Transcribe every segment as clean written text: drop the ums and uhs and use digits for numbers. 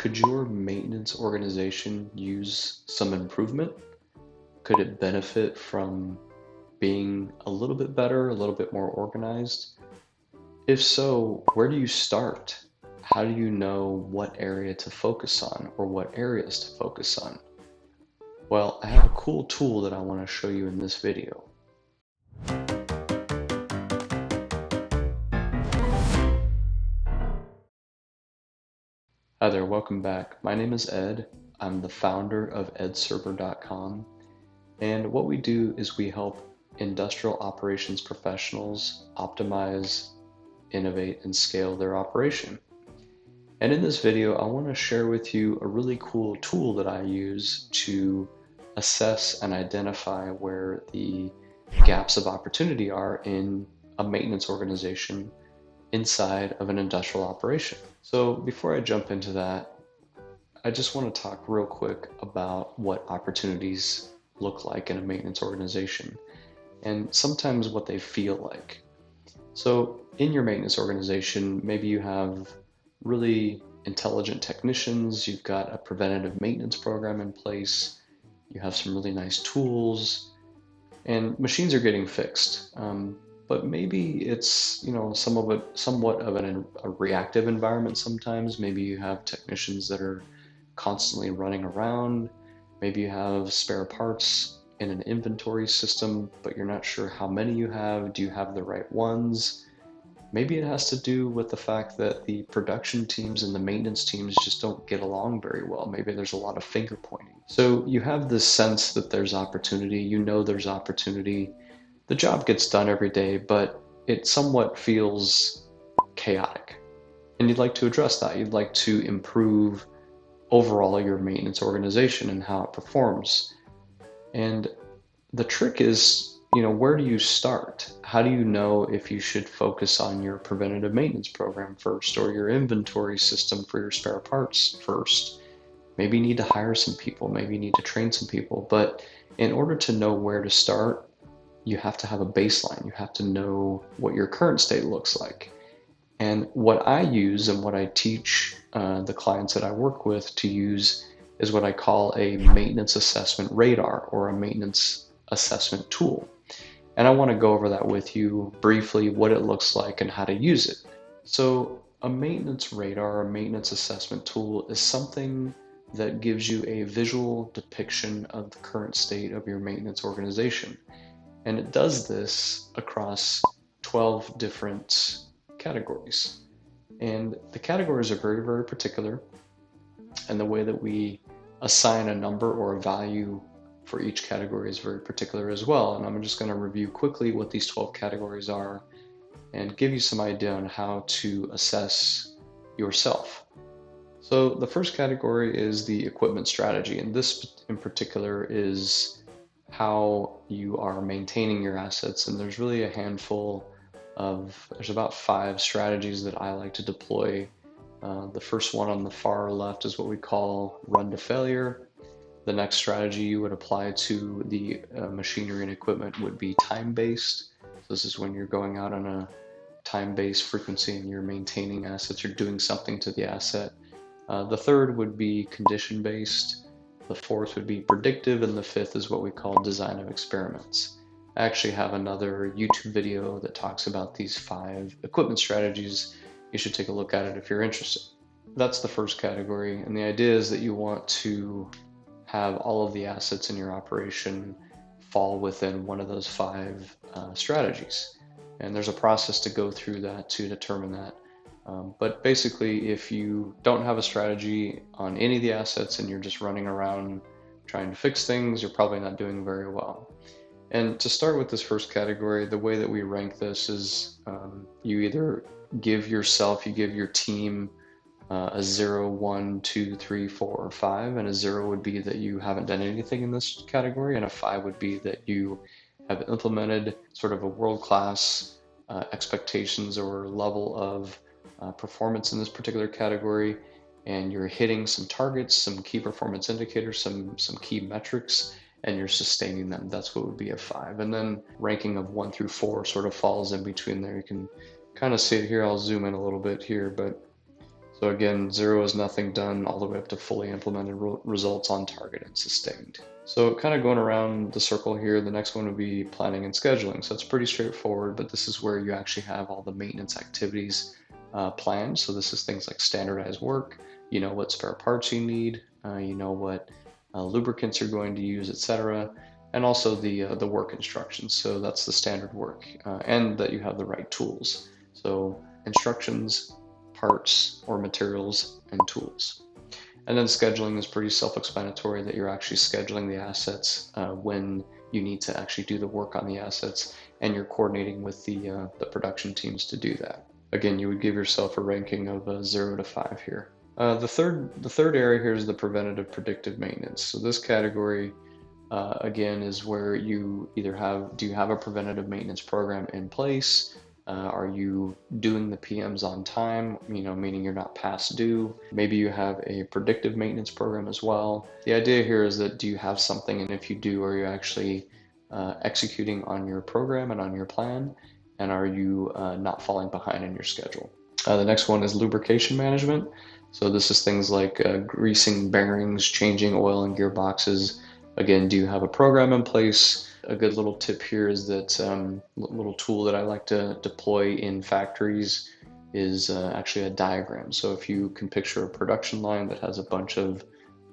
Could your maintenance organization use some improvement? Could it benefit from being a little bit better, a little bit more organized? If so, where do you start? How do you know what area to focus on or what areas to focus on? Well, I have a cool tool that I want to show you in this video. Hi there, welcome back. My name is Ed. I'm the founder of edserver.com. And what we do is we help industrial operations professionals optimize, innovate, and scale their operation. And in this video, I want to share with you a really cool tool that I use to assess and identify where the gaps of opportunity are in a maintenance organization inside of an industrial operation. So before I jump into that, I just want to talk real quick about what opportunities look like in a maintenance organization and sometimes what they feel like. So in your maintenance organization, maybe you have really intelligent technicians, you've got a preventative maintenance program in place, you have some really nice tools, and machines are getting fixed. But maybe it's somewhat of a reactive environment sometimes. Maybe you have technicians that are constantly running around. Maybe you have spare parts in an inventory system, but you're not sure how many you have. Do you have the right ones? Maybe it has to do with the fact that the production teams and the maintenance teams just don't get along very well. Maybe there's a lot of finger pointing. So you have this sense that there's opportunity, you know there's opportunity. The job gets done every day, but it somewhat feels chaotic. And you'd like to address that. You'd like to improve overall your maintenance organization and how it performs. And the trick is, where do you start? How do you know if you should focus on your preventative maintenance program first or your inventory system for your spare parts first? Maybe you need to hire some people, maybe you need to train some people. But in order to know where to start, you have to have a baseline. You have to know what your current state looks like. And what I use and what I teach the clients that I work with to use is what I call a maintenance assessment radar or a maintenance assessment tool. And I want to go over that with you briefly, what it looks like and how to use it. So a maintenance radar, a maintenance assessment tool is something that gives you a visual depiction of the current state of your maintenance organization. And it does this across 12 different categories. And the categories are very, very particular. And the way that we assign a number or a value for each category is very particular as well. And I'm just going to review quickly what these 12 categories are and give you some idea on how to assess yourself. So the first category is the equipment strategy. And this in particular is how you are maintaining your assets. And there's really a handful there's about 5 strategies that I like to deploy. The first one on the far left is what we call run to failure. The next strategy you would apply to the machinery and equipment would be time-based. So this is when you're going out on a time-based frequency and you're maintaining assets, you're doing something to the asset. The third would be condition-based. The fourth would be predictive, and the fifth is what we call design of experiments. I actually have another YouTube video that talks about these 5 equipment strategies. You should take a look at it if you're interested. That's the first category, and the idea is that you want to have all of the assets in your operation fall within one of those 5 strategies. And there's a process to go through that to determine that. But basically, if you don't have a strategy on any of the assets and you're just running around trying to fix things, you're probably not doing very well. And to start with this first category, the way that we rank this is you either give your team a 0, 1, 2, 3, 4, or 5, and a 0 would be that you haven't done anything in this category, and a 5 would be that you have implemented sort of a world-class expectations or level of performance in this particular category, and you're hitting some targets, some key performance indicators, some key metrics, and you're sustaining them. That's what would be a 5. And then ranking of 1 through 4 sort of falls in between there. You can kind of see it here. I'll zoom in a little bit here, but So again, 0 is nothing done, all the way up to fully implemented results on target and sustained. So kind of going around the circle here, the next one would be planning and scheduling. So it's pretty straightforward, but this is where you actually have all the maintenance activities planned. So this is things like standardized work, you know what spare parts you need, you know what lubricants you're going to use, etc. And also the work instructions. So that's the standard work, and that you have the right tools. So instructions, parts or materials, and tools. And then scheduling is pretty self-explanatory, that you're actually scheduling the assets when you need to actually do the work on the assets, and you're coordinating with the production teams to do that. Again, you would give yourself a ranking of 0 to 5 here. The third area here is the preventative predictive maintenance. So this category again is where you either do you have a preventative maintenance program in place? Are you doing the PMs on time, meaning you're not past due? Maybe you have a predictive maintenance program as well. The idea here is that, do you have something, and if you do, are you actually executing on your program and on your plan? And are you not falling behind in your schedule? The next one is lubrication management. So this is things like greasing bearings, changing oil in gearboxes. Again, do you have a program in place? A good little tip here is that little tool that I like to deploy in factories is actually a diagram. So if you can picture a production line that has a bunch of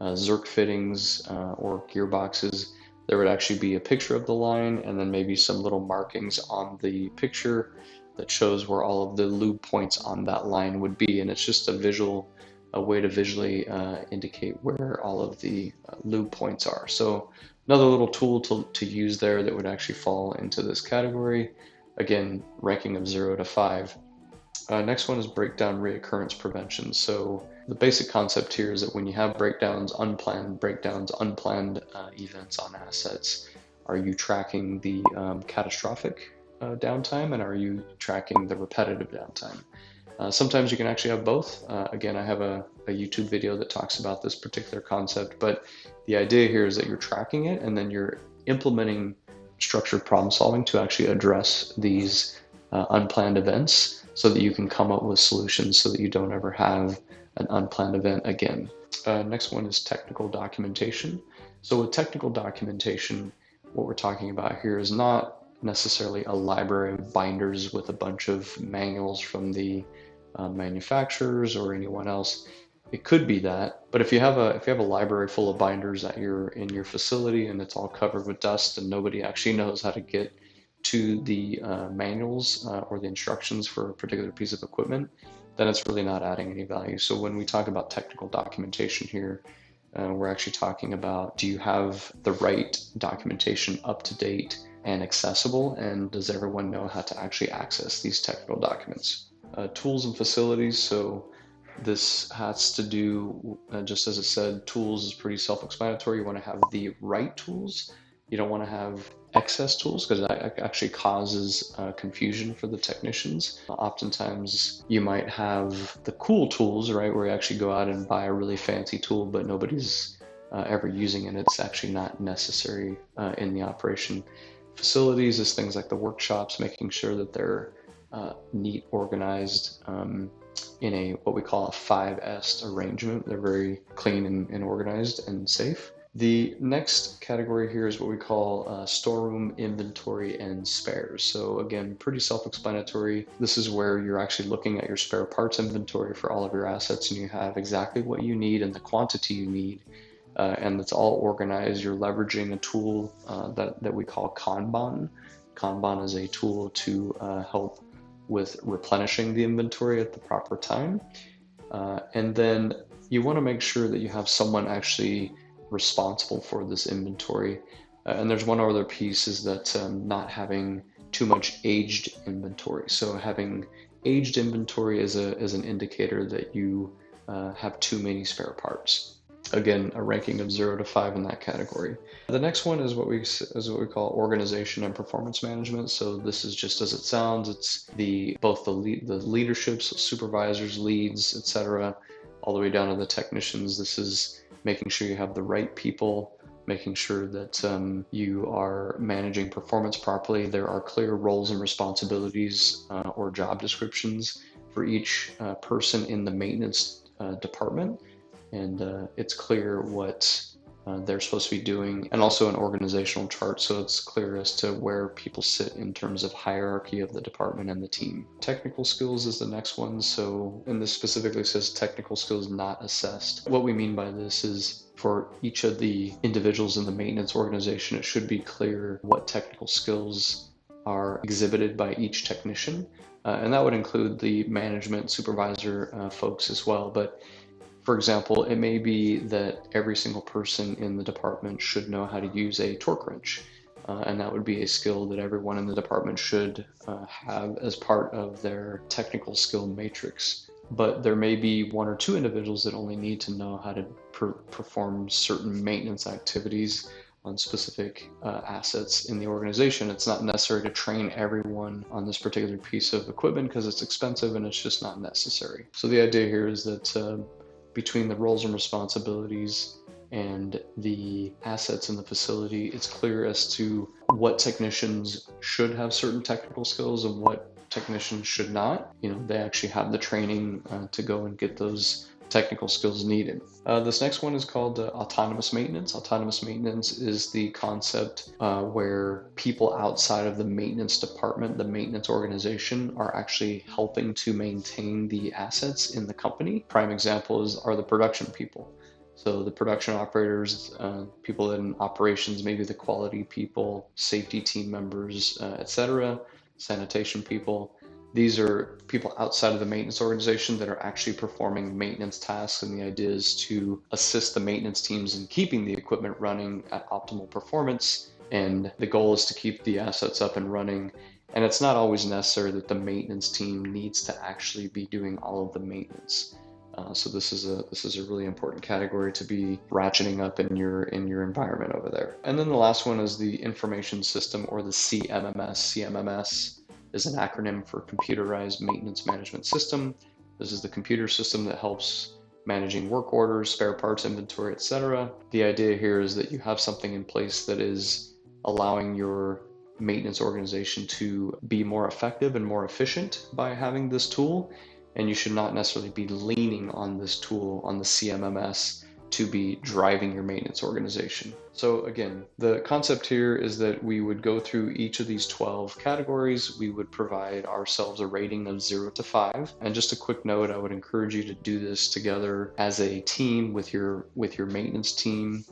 Zerk fittings or gearboxes, there would actually be a picture of the line, and then maybe some little markings on the picture that shows where all of the lube points on that line would be. And it's just a way to visually indicate where all of the lube points are. So another little tool to use there that would actually fall into this category. Again, ranking of 0 to 5. Next one is breakdown reoccurrence prevention. So the basic concept here is that when you have unplanned events on assets, are you tracking the catastrophic downtime, and are you tracking the repetitive downtime? Sometimes you can actually have both. Again, I have a YouTube video that talks about this particular concept, but the idea here is that you're tracking it, and then you're implementing structured problem solving to actually address these unplanned events, so that you can come up with solutions so that you don't ever have an unplanned event again. Next one is technical documentation. So with technical documentation, what we're talking about here is not necessarily a library of binders with a bunch of manuals from the manufacturers or anyone else. It could be that, but if you have a library full of binders in your facility, and it's all covered with dust, and nobody actually knows how to get to the manuals or the instructions for a particular piece of equipment, then it's really not adding any value. So when we talk about technical documentation here, we're actually talking about, do you have the right documentation up to date and accessible, and does everyone know how to actually access these technical documents? Tools and facilities. So this has to do, just as it said, tools is pretty self-explanatory. You want to have the right tools. You don't want to have excess tools, because that actually causes confusion for the technicians. Oftentimes you might have the cool tools, right, where you actually go out and buy a really fancy tool, but nobody's ever using it. It's actually not necessary in the operation. Facilities is things like the workshops, making sure that they're neat, organized, in a what we call a 5S arrangement. They're very clean and organized and safe. The next category here is what we call storeroom inventory and spares. So again, pretty self-explanatory. This is where you're actually looking at your spare parts inventory for all of your assets, and you have exactly what you need and the quantity you need. And it's all organized. You're leveraging a tool that we call Kanban. Kanban is a tool to help with replenishing the inventory at the proper time. And then you want to make sure that you have someone actually responsible for this inventory. And there's one other piece, is that not having too much aged inventory. So having aged inventory is an indicator that you have too many spare parts. Again, a ranking of 0 to 5 in that category. The next one is what we call organization and performance management. So this is just as it sounds. It's both the leaderships, supervisors, leads, etc., all the way down to the technicians. This is making sure you have the right people, making sure that you are managing performance properly. There are clear roles and responsibilities or job descriptions for each person in the maintenance department, and it's clear what they're supposed to be doing, and also an organizational chart so it's clear as to where people sit in terms of hierarchy of the department and the team. Technical skills is the next one. So, and this specifically says technical skills not assessed. What we mean by this is for each of the individuals in the maintenance organization, it should be clear what technical skills are exhibited by each technician. And that would include the management supervisor folks as well. But for example, it may be that every single person in the department should know how to use a torque wrench. And that would be a skill that everyone in the department should have as part of their technical skill matrix. But there may be one or two individuals that only need to know how to perform certain maintenance activities on specific assets in the organization. It's not necessary to train everyone on this particular piece of equipment because it's expensive and it's just not necessary. So the idea here is that between the roles and responsibilities and the assets in the facility, it's clear as to what technicians should have certain technical skills and what technicians should not. They actually have the training to go and get those technical skills needed. This next one is called autonomous maintenance. Autonomous maintenance is the concept where people outside of the maintenance department, the maintenance organization, are actually helping to maintain the assets in the company. Prime examples are the production people. So the production operators, people in operations, maybe the quality people, safety team members, etc., sanitation people. These are people outside of the maintenance organization that are actually performing maintenance tasks, and the idea is to assist the maintenance teams in keeping the equipment running at optimal performance, and the goal is to keep the assets up and running. And it's not always necessary that the maintenance team needs to actually be doing all of the maintenance. So this is a really important category to be ratcheting up in your environment over there. And then the last one is the information system, or the CMMS. CMMS is an acronym for Computerized Maintenance Management System. This is the computer system that helps managing work orders, spare parts, inventory, etc. The idea here is that you have something in place that is allowing your maintenance organization to be more effective and more efficient by having this tool, and you should not necessarily be leaning on this tool, on the CMMS, to be driving your maintenance organization. So again, the concept here is that we would go through each of these 12 categories. We would provide ourselves a rating of 0 to 5. And just a quick note, I would encourage you to do this together as a team with your maintenance team,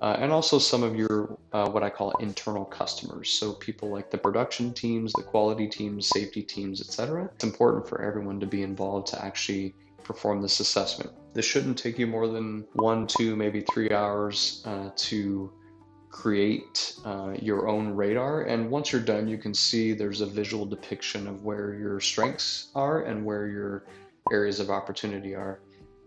and also some of your what I call internal customers. So people like the production teams, the quality teams, safety teams, etc. It's important for everyone to be involved to actually perform this assessment. This shouldn't take you more than 1, 2, maybe 3 hours to create your own radar. And once you're done, you can see there's a visual depiction of where your strengths are and where your areas of opportunity are.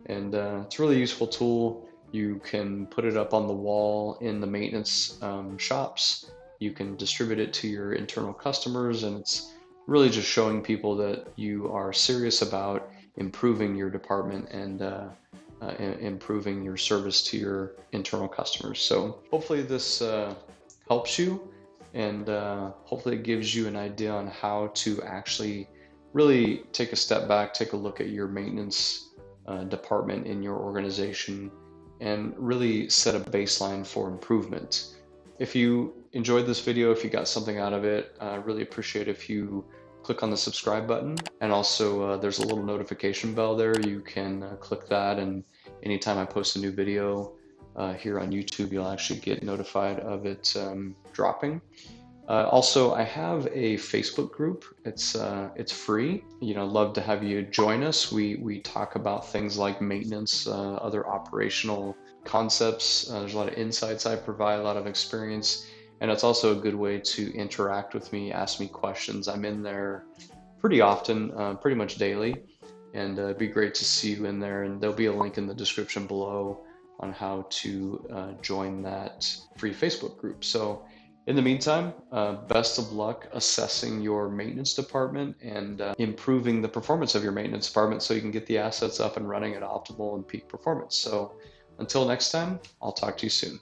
And it's a really useful tool. You can put it up on the wall in the maintenance shops. You can distribute it to your internal customers, and it's really just showing people that you are serious about improving your department and improving your service to your internal customers. So hopefully this helps you, and hopefully it gives you an idea on how to actually really take a step back, take a look at your maintenance department in your organization, and really set a baseline for improvement. If you enjoyed this video, if you got something out of it, I really appreciate if you click on the subscribe button, and also there's a little notification bell there. You can click that, and anytime I post a new video here on YouTube, you'll actually get notified of it dropping. Also, I have a Facebook group. It's free. Love to have you join us. We talk about things like maintenance, other operational concepts. There's a lot of insights I provide, a lot of experience. And it's also a good way to interact with me, ask me questions. I'm in there pretty often, pretty much daily, and it'd be great to see you in there. And there'll be a link in the description below on how to join that free Facebook group. So in the meantime, best of luck assessing your maintenance department and improving the performance of your maintenance department so you can get the assets up and running at optimal and peak performance. So until next time, I'll talk to you soon.